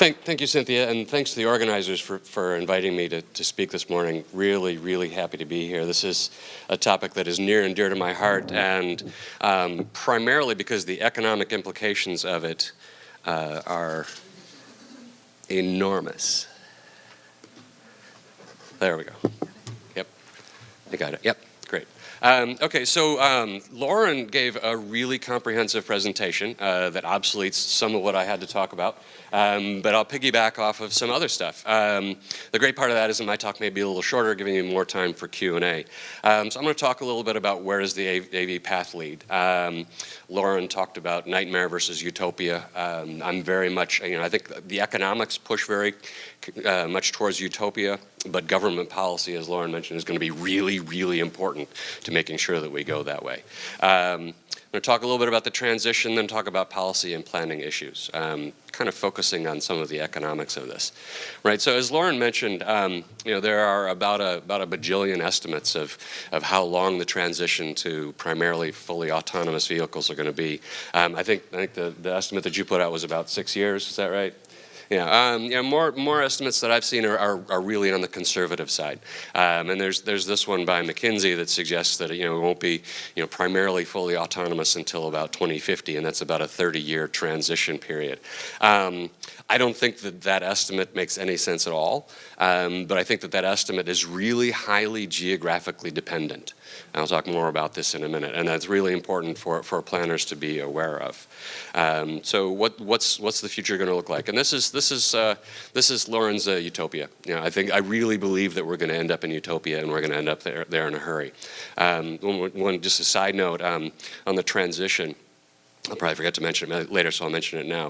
Thank you, Cynthia, and thanks to the organizers for inviting me to speak this morning. Really, really happy to be here. This is a topic that is near and dear to my heart, and primarily because the economic implications of it are enormous. There we go. Yep, I got it. Yep, great. Okay, so Lauren gave a really comprehensive presentation that obsoletes some of what I had to talk about, but I'll piggyback off of some other stuff. The great part of that is that my talk may be a little shorter, giving you more time for Q&A. So I'm going to talk a little bit about where does the AV path lead. Lauren talked about nightmare versus utopia. I'm very much, I think the economics push very much towards utopia, but government policy, as Lauren mentioned, is going to be really, really important to making sure that we go that way. I'm going to talk a little bit about the transition, then talk about policy and planning issues, kind of focusing on some of the economics of this. Right. So as Lauren mentioned, there are about a bajillion estimates of how long the transition to primarily fully autonomous vehicles are going to be. I think the estimate that you put out was about 6 years. Is that right? Yeah, more estimates that I've seen are really on the conservative side, and there's this one by McKinsey that suggests that it won't be primarily fully autonomous until about 2050, and that's about a 30-year transition period. I don't think that estimate makes any sense at all, but I think that estimate is really highly geographically dependent. I'll talk more about this in a minute, and that's really important for planners to be aware of. So what's the future going to look like? And this is Lauren's utopia. I really believe that we're going to end up in utopia, and we're going to end up there in a hurry. Just a side note on the transition. I'll probably forget to mention it later, so I'll mention it now.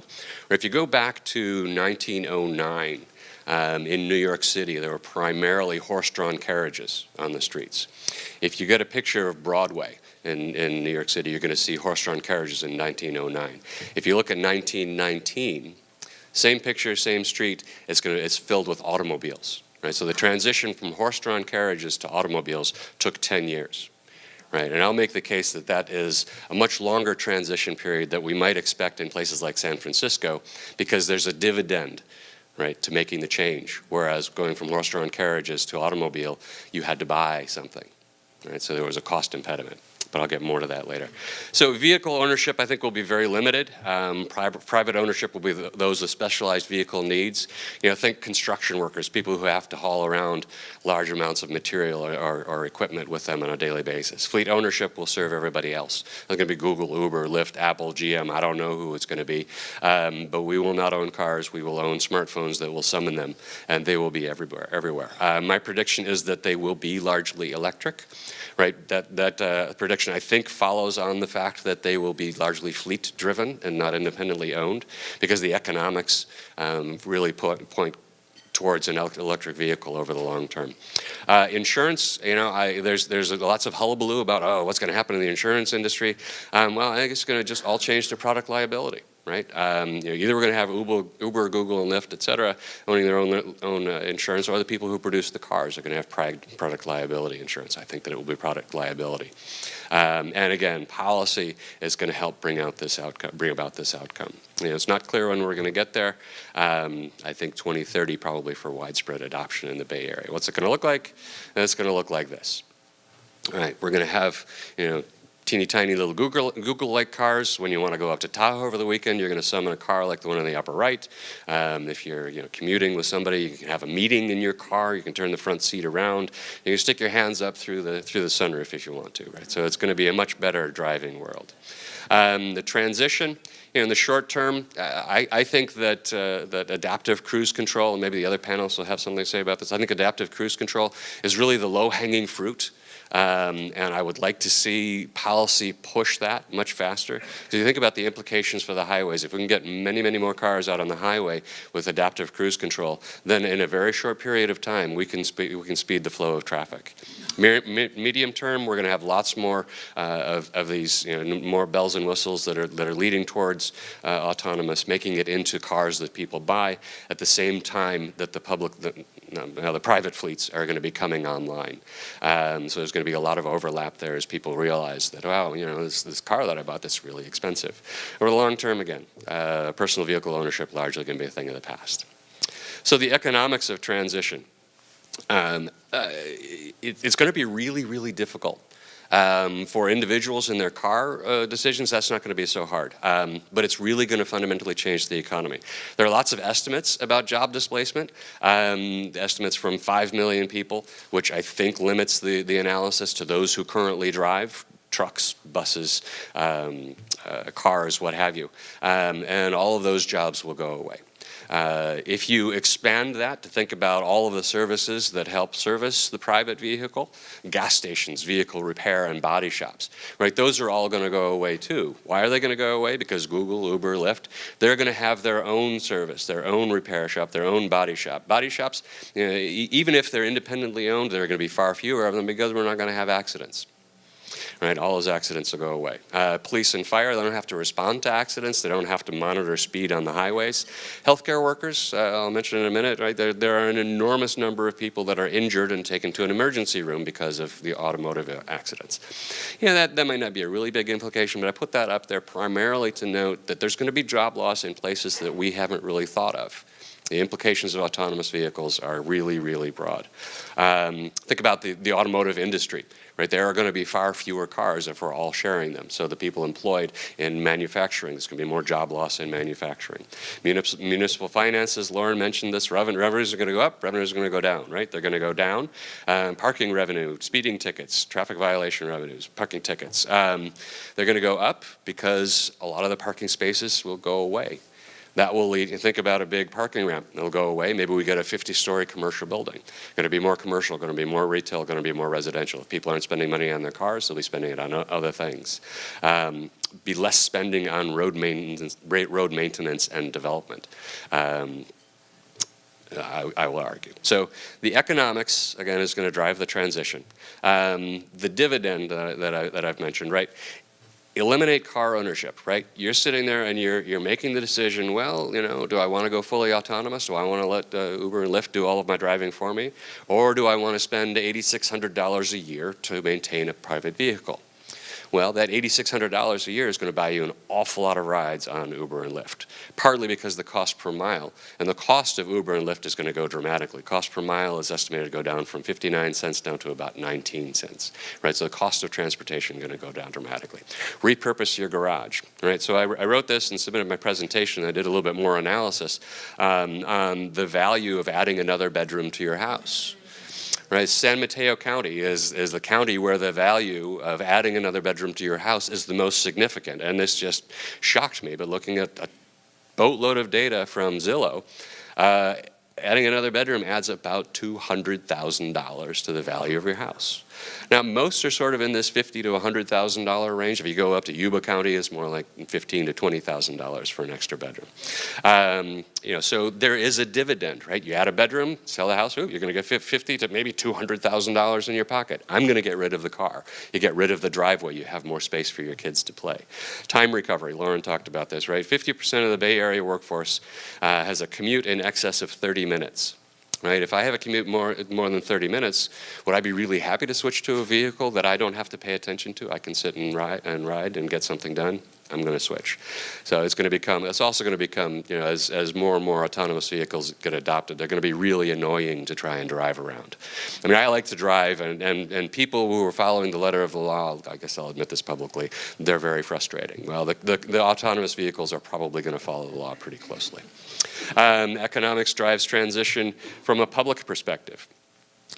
Or if you go back to 1909. In New York City, there were primarily horse-drawn carriages on the streets. If you get a picture of Broadway in New York City, you're going to see horse-drawn carriages in 1909. If you look at 1919, same picture, same street, it's filled with automobiles. Right? So the transition from horse-drawn carriages to automobiles took 10 years. Right, and I'll make the case that is a much longer transition period that we might expect in places like San Francisco, because there's a dividend, right, to making the change. Whereas going from horse-drawn carriages to automobile, you had to buy something. Right, so there was a cost impediment. But I'll get more to that later. So vehicle ownership, I think, will be very limited. Private ownership will be those with specialized vehicle needs. Think construction workers, people who have to haul around large amounts of material or equipment with them on a daily basis. Fleet ownership will serve everybody else. It's going to be Google, Uber, Lyft, Apple, GM. I don't know who it's going to be. But we will not own cars. We will own smartphones that will summon them, and they will be everywhere. My prediction is that they will be largely electric. Right, that prediction, I think, follows on the fact that they will be largely fleet-driven and not independently owned, because the economics really point towards an electric vehicle over the long term. Insurance, there's lots of hullabaloo about, what's going to happen in the insurance industry. Well, I think it's going to just all change to product liability. Right? Either we're going to have Uber, Google, and Lyft, et cetera, owning their own insurance, or the people who produce the cars are going to have product liability insurance. I think that it will be product liability. And again, policy is going to help bring about this outcome. It's not clear when we're going to get there. I think 2030 probably for widespread adoption in the Bay Area. What's it going to look like? It's going to look like this. All right, we're going to have, teeny tiny little Google-like cars. When you want to go up to Tahoe over the weekend, you're going to summon a car like the one on the upper right. If you're commuting with somebody, you can have a meeting in your car. You can turn the front seat around. You can stick your hands up through the sunroof if you want to. Right? So it's going to be a much better driving world. The transition, in the short term, I think that adaptive cruise control, and maybe the other panelists will have something to say about this. I think adaptive cruise control is really the low-hanging fruit. And I would like to see policy push that much faster. Because you think about the implications for the highways. If we can get many, many more cars out on the highway with adaptive cruise control, then in a very short period of time, we can speed the flow of traffic. Medium term, we're going to have lots more of these, more bells and whistles that are leading towards towards autonomous, making it into cars that people buy at the same time that the private fleets are going to be coming online. So there's going to be a lot of overlap there as people realize that, wow, this car that I bought, that's really expensive. Over the long term, again, personal vehicle ownership largely going to be a thing of the past. So the economics of transition. It's going to be really, really difficult. For individuals in their car decisions, that's not going to be so hard. But it's really going to fundamentally change the economy. There are lots of estimates about job displacement, estimates from 5 million people, which I think limits the analysis to those who currently drive trucks, buses, cars, what have you. And all of those jobs will go away. If you expand that to think about all of the services that help service the private vehicle, gas stations, vehicle repair, and body shops, right? Those are all going to go away too. Why are they going to go away? Because Google, Uber, Lyft, they're going to have their own service, their own repair shop, their own body shop. Body shops, even if they're independently owned, there are going to be far fewer of them because we're not going to have accidents. Right, all those accidents will go away. Police and fire, they don't have to respond to accidents. They don't have to monitor speed on the highways. Healthcare workers, I'll mention in a minute, right? There are an enormous number of people that are injured and taken to an emergency room because of the automotive accidents. That might not be a really big implication, but I put that up there primarily to note that there's going to be job loss in places that we haven't really thought of. The implications of autonomous vehicles are really, really broad. Think about the automotive industry. Right, there are going to be far fewer cars if we're all sharing them. So the people employed in manufacturing, there's going to be more job loss in manufacturing. Municipal finances, Lauren mentioned this, revenues are going to go up, revenues are going to go down, right? They're going to go down. Parking revenue, speeding tickets, traffic violation revenues, parking tickets. They're going to go up because a lot of the parking spaces will go away. That will lead, you think about a big parking ramp, it'll go away. Maybe we get a 50-story commercial building. Going to be more commercial, going to be more retail, going to be more residential. If people aren't spending money on their cars, they'll be spending it on other things. Be less spending on road maintenance and development. I will argue. So the economics, again, is going to drive the transition. The dividend that I've mentioned, right? Eliminate car ownership, right? You're sitting there and you're making the decision, well, do I want to go fully autonomous? Do I want to let Uber and Lyft do all of my driving for me? Or do I want to spend $8,600 a year to maintain a private vehicle? Well, that $8,600 a year is going to buy you an awful lot of rides on Uber and Lyft, partly because the cost per mile. And the cost of Uber and Lyft is going to go dramatically. Cost per mile is estimated to go down from 59 cents down to about 19 cents, right? So the cost of transportation is going to go down dramatically. Repurpose your garage, right? So I wrote this and submitted my presentation. I did a little bit more analysis on the value of adding another bedroom to your house. Right, San Mateo County is the county where the value of adding another bedroom to your house is the most significant. And this just shocked me. But looking at a boatload of data from Zillow, adding another bedroom adds about $200,000 to the value of your house. Now, most are sort of in this $50,000 to $100,000 range. If you go up to Yuba County, it's more like $15,000 to $20,000 for an extra bedroom. So there is a dividend, right? You add a bedroom, sell the house, you're going to get $50,000 to maybe $200,000 in your pocket. I'm going to get rid of the car. You get rid of the driveway. You have more space for your kids to play. Time recovery. Lauren talked about this, right? 50% of the Bay Area workforce has a commute in excess of 30 minutes. Right? If I have a commute more than 30 minutes, would I be really happy to switch to a vehicle that I don't have to pay attention to? I can sit and ride and get something done. I'm going to switch. So it's also going to become, as more and more autonomous vehicles get adopted, they're going to be really annoying to try and drive around. I mean, I like to drive, and people who are following the letter of the law, I guess I'll admit this publicly, they're very frustrating. Well, the autonomous vehicles are probably going to follow the law pretty closely. Economics drives transition from a public perspective.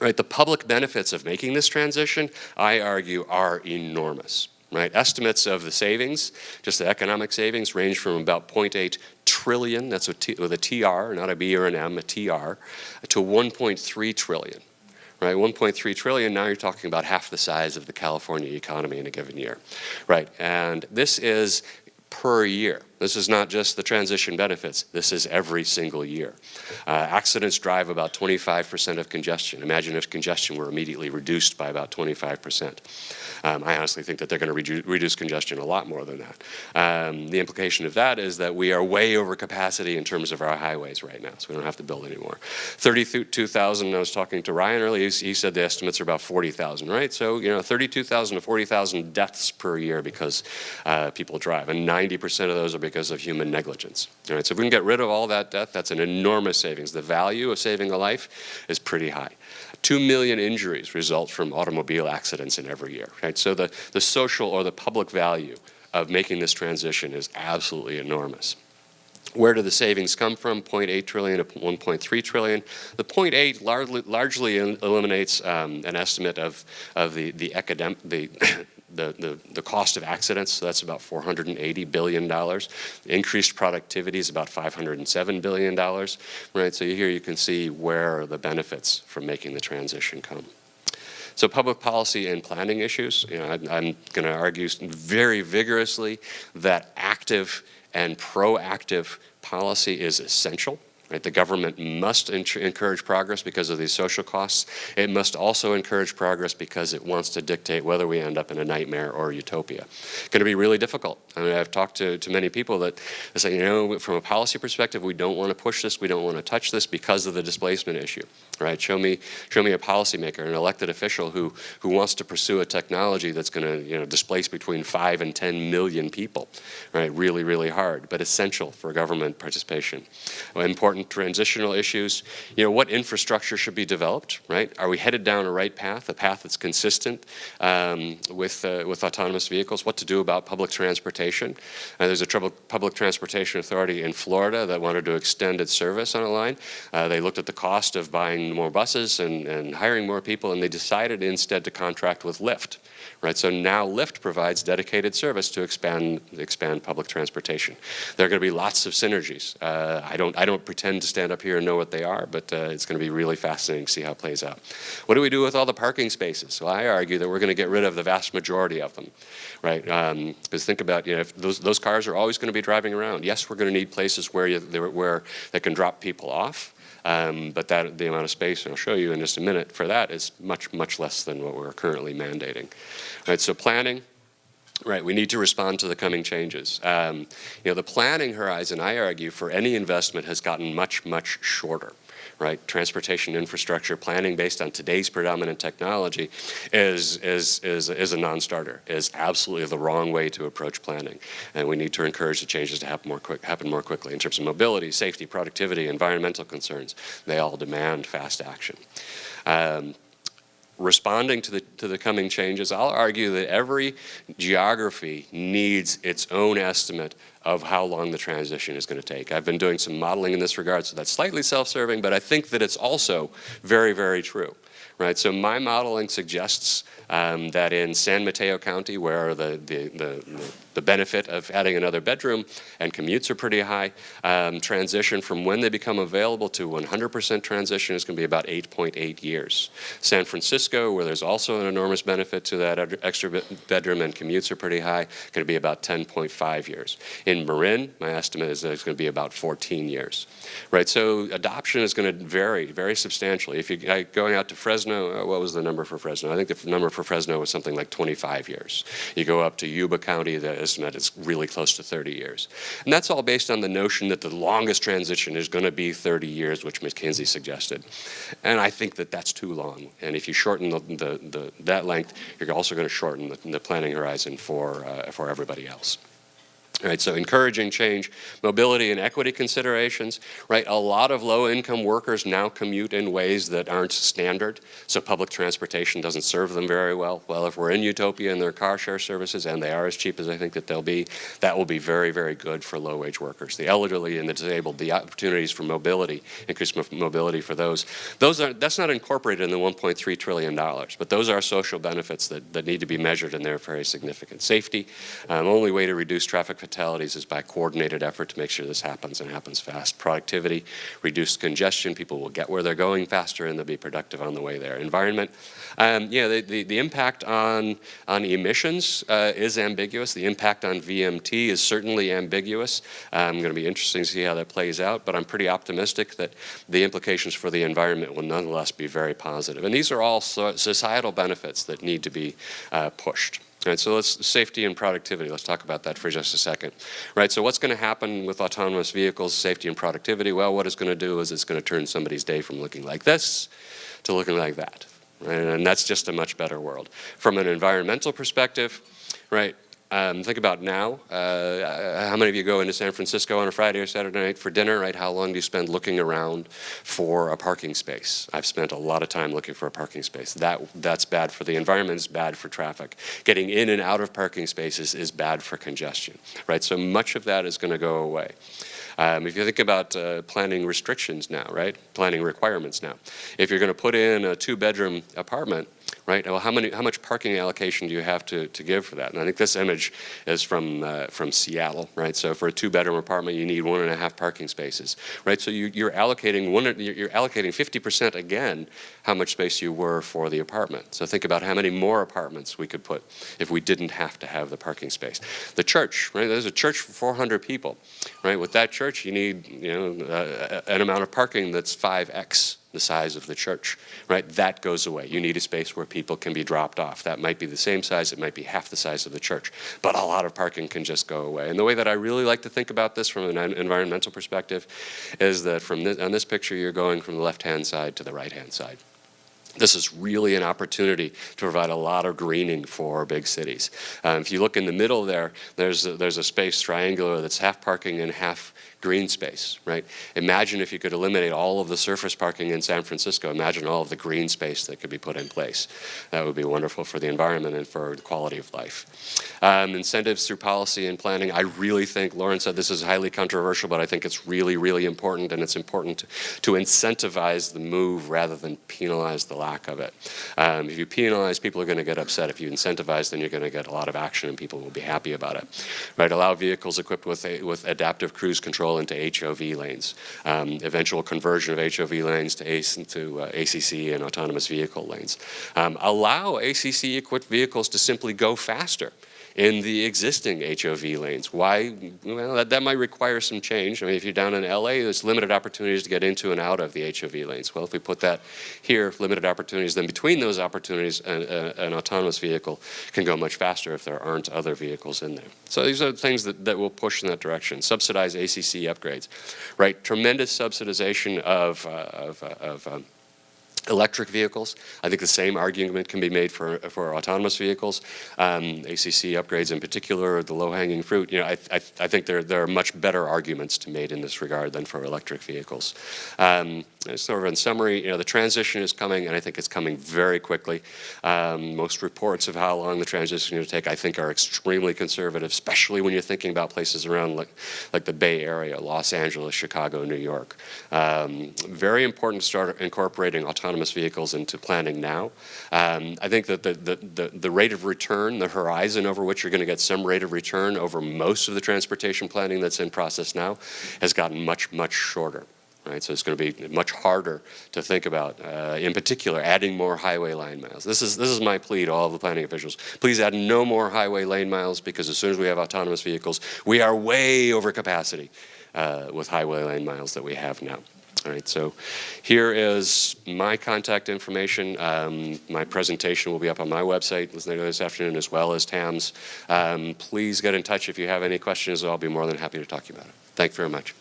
Right, the public benefits of making this transition, I argue, are enormous. Right, estimates of the savings, just the economic savings, range from about 0.8 trillion, that's with a TR, not a B or an M, a TR, to 1.3 trillion. Right, 1.3 trillion, now you're talking about half the size of the California economy in a given year. Right, and this is per year. This is not just the transition benefits. This is every single year. Accidents drive about 25% of congestion. Imagine if congestion were immediately reduced by about 25%. I honestly think that they're going to reduce congestion a lot more than that. The implication of that is that we are way over capacity in terms of our highways right now, so we don't have to build anymore. 32,000, I was talking to Ryan earlier, he said the estimates are about 40,000, right? So, 32,000 to 40,000 deaths per year because people drive, and 90% of those are because of human negligence. All right, so if we can get rid of all that death, that's an enormous savings. The value of saving a life is pretty high. 2 million injuries result from automobile accidents in every year, right? So the social or the public value of making this transition is absolutely enormous. Where do the savings come from? 0.8 trillion to 1.3 trillion. The 0.8 largely eliminates an estimate of the cost of accidents, so that's about $480 billion. Increased productivity is about $507 billion, right? So here you can see where the benefits from making the transition come. So public policy and planning issues, I'm going to argue very vigorously that active and proactive policy is essential. Right? The government must encourage progress because of these social costs. It must also encourage progress because it wants to dictate whether we end up in a nightmare or a utopia. It's going to be really difficult. I mean, I've talked to many people that say, from a policy perspective, we don't want to push this, we don't want to touch this because of the displacement issue. Right? Show me a policymaker, an elected official who wants to pursue a technology that's going to displace between 5 and 10 million people. Right? Really, really hard, but essential for government participation. Important transitional issues. What infrastructure should be developed? Right? Are we headed down a right path, a path that's consistent with autonomous vehicles? What to do about public transportation? There's a public transportation authority in Florida that wanted to extend its service on a line. They looked at the cost of buying more buses and hiring more people, and they decided instead to contract with Lyft. Right? So now Lyft provides dedicated service to expand public transportation. There are going to be lots of synergies. I don't pretend to stand up here and know what they are, but it's going to be really fascinating to see how it plays out. What do we do with all the parking spaces? Well, I argue that we're going to get rid of the vast majority of them. Right? Because think about, if those cars are always going to be driving around. Yes, we're going to need places where they can drop people off. But the amount of space, and I'll show you in just a minute, for that is much, much less than what we're currently mandating. Right, so planning, right, we need to respond to the coming changes. The planning horizon, I argue, for any investment has gotten much, much shorter. Right, transportation infrastructure planning based on today's predominant technology is a non-starter. Is absolutely the wrong way to approach planning, and we need to encourage the changes to happen more quickly in terms of mobility, safety, productivity, environmental concerns. They all demand fast action. Responding to the coming changes, I'll argue that every geography needs its own estimate of how long the transition is going to take. I've been doing some modeling in this regard, so that's slightly self-serving, but I think that it's also very, very true. Right? So my modeling suggests that in San Mateo County, where the benefit of adding another bedroom and commutes are pretty high, transition from when they become available to 100% transition is going to be about 8.8 years. San Francisco, where there's also an enormous benefit to that extra bedroom and commutes are pretty high, going to be about 10.5 years. In Marin, my estimate is that it's going to be about 14 years. Right? So adoption is going to vary very substantially. If you're going out to Fresno, what was the number for Fresno? I think the number for Fresno was something like 25 years. You go up to Yuba County, the estimate is really close to 30 years. And that's all based on the notion that the longest transition is going to be 30 years, which McKinsey suggested. And I think that that's too long. And if you shorten that length, you're also going to shorten the planning horizon for everybody else. Right, so encouraging change, mobility and equity considerations, right? A lot of low-income workers now commute in ways that aren't standard, so public transportation doesn't serve them very well. Well, if we're in utopia and there are car share services, and they are as cheap as I think that they'll be, that will be very, very good for low-wage workers. The elderly and the disabled, the opportunities for mobility, increased mobility for that's not incorporated in the $1.3 trillion, but those are social benefits that need to be measured, and they're very significant. Safety, the only way to reduce traffic fatalities is by coordinated effort to make sure this happens and happens fast. Productivity, reduced congestion, people will get where they're going faster and they'll be productive on the way there. Environment, the impact on emissions is ambiguous. The impact on VMT is certainly ambiguous. Going to be interesting to see how that plays out, but I'm pretty optimistic that the implications for the environment will nonetheless be very positive. And these are all societal benefits that need to be pushed. Right, so safety and productivity, let's talk about that for just a second. Right, so what's going to happen with autonomous vehicles, safety and productivity? Well, what it's going to do is it's going to turn somebody's day from looking like this to looking like that. Right, and that's just a much better world. From an environmental perspective, right, think about now, how many of you go into San Francisco on a Friday or Saturday night for dinner, right? How long do you spend looking around for a parking space? I've spent a lot of time looking for a parking space. That's bad for the environment, it's bad for traffic. Getting in and out of parking spaces is bad for congestion, right? So much of that is going to go away. If you think about planning restrictions now, right? Planning requirements now. If you're going to put in a 2-bedroom apartment, right? Well, how much parking allocation do you have to give for that? And I think this image is from Seattle, right? So for a 2-bedroom apartment, you need 1.5 parking spaces, right? So you're allocating 50% again how much space you were for the apartment. So think about how many more apartments we could put if we didn't have to have the parking space. The church, right? There's a church for 400 people, right? With that church, you need an amount of parking that's 5x the size of the church, right? That goes away. You need a space where people can be dropped off. That might be the same size, it might be half the size of the church, but a lot of parking can just go away. And the way that I really like to think about this from an environmental perspective is that on this picture, you're going from the left-hand side to the right-hand side. This is really an opportunity to provide a lot of greening for big cities. If you look in the middle there, there's a space triangular that's half parking and half green space, right? Imagine if you could eliminate all of the surface parking in San Francisco. Imagine all of the green space that could be put in place. That would be wonderful for the environment and for the quality of life. Incentives through policy and planning. I really think, Lauren said this is highly controversial, but I think it's really, really important, and it's important to incentivize the move rather than penalize the lack of it. If you penalize, people are going to get upset. If you incentivize, then you're going to get a lot of action and people will be happy about it. Right? Allow vehicles equipped with adaptive cruise control into HOV lanes. Eventual conversion of HOV lanes to ACC and autonomous vehicle lanes. Allow ACC-equipped vehicles to simply go faster in the existing HOV lanes. Why? Well, that might require some change. I mean, if you're down in LA, there's limited opportunities to get into and out of the HOV lanes. Well, if we put that here, limited opportunities, then between those opportunities, an autonomous vehicle can go much faster if there aren't other vehicles in there. So these are things that will push in that direction. Subsidize ACC upgrades, right? Tremendous subsidization of electric vehicles. I think the same argument can be made for autonomous vehicles. ACC upgrades in particular are the low-hanging fruit. I think there are much better arguments to be made in this regard than for electric vehicles. Sort of in summary, the transition is coming, and I think it's coming very quickly. Most reports of how long the transition is going to take, I think, are extremely conservative, especially when you're thinking about places around like the Bay Area, Los Angeles, Chicago, New York. Very important to start incorporating autonomous vehicles into planning now. I think that the rate of return, the horizon over which you're going to get some rate of return over most of the transportation planning that's in process now has gotten much, much shorter. Right, so it's going to be much harder to think about, in particular, adding more highway lane miles. This is my plea to all of the planning officials. Please add no more highway lane miles, because as soon as we have autonomous vehicles, we are way over capacity with highway lane miles that we have now. All right, so here is my contact information. My presentation will be up on my website later this afternoon, as well as Tam's. Please get in touch if you have any questions. I'll be more than happy to talk to you about it. Thank you very much.